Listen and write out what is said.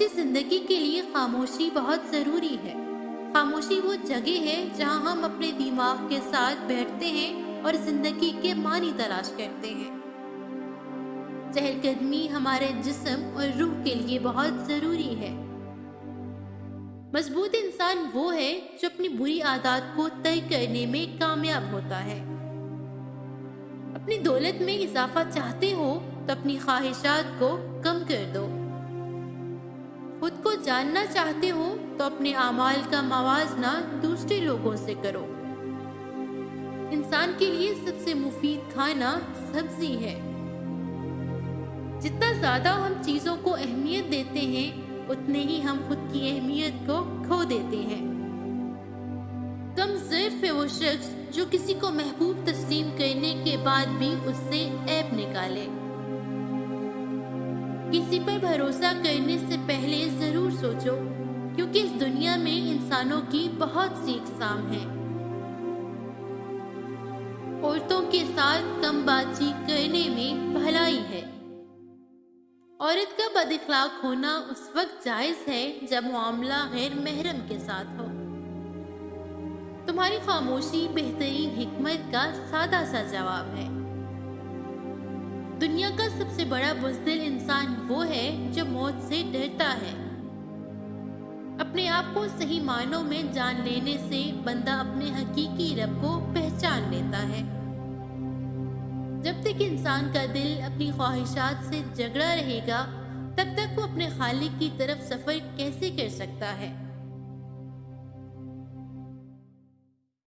اچھی زندگی کے لیے خاموشی بہت ضروری ہے۔ خاموشی وہ جگہ ہے جہاں ہم اپنے دماغ کے ساتھ بیٹھتے ہیں اور زندگی کے معنی تلاش کرتے ہیں۔ چہل قدمی ہمارے جسم اور روح کے لیے بہت ضروری ہے۔ مضبوط انسان وہ ہے جو اپنی بری عادات کو طے کرنے میں کامیاب ہوتا ہے۔ اپنی دولت میں اضافہ چاہتے ہو تو اپنی خواہشات کو کم کر دو۔ خود کو جاننا چاہتے ہو تو اپنے اعمال کا موازنہ دوسرے لوگوں سے کرو۔ انسان کے لیے سب سے مفید کھانا سبزی ہے۔ جتنا زیادہ ہم چیزوں کو اہمیت دیتے ہیں اتنے ہی ہم خود کی اہمیت کو کھو دیتے ہیں۔ کم ظرف ہے وہ شخص جو کسی کو محبوب تسلیم کرنے کے بعد بھی اس سے عیب نکالے۔ کسی پر بھروسہ کرنے سے پہلے ضرور سوچو، کیونکہ اس دنیا میں انسانوں کی بہت سی اقسام ہیں۔ عورتوں کے ساتھ کم بات چیت کرنے میں بھلائی ہے۔ عورت کا بد اخلاق ہونا اس وقت جائز ہے جب معاملہ غیر محرم کے ساتھ ہو۔ تمہاری خاموشی بہترین حکمت کا سادہ سا جواب ہے۔ دنیا کا سب سے بڑا بزدل انسان وہ ہے جو موت سے ڈرتا ہے۔ اپنے آپ کو صحیح معنوں میں جان لینے سے بندہ اپنے حقیقی رب کو پہچان لیتا ہے۔ جب تک انسان کا دل اپنی خواہشات سے جھگڑا رہے گا تب تک وہ اپنے خالق کی طرف سفر کیسے کر سکتا ہے؟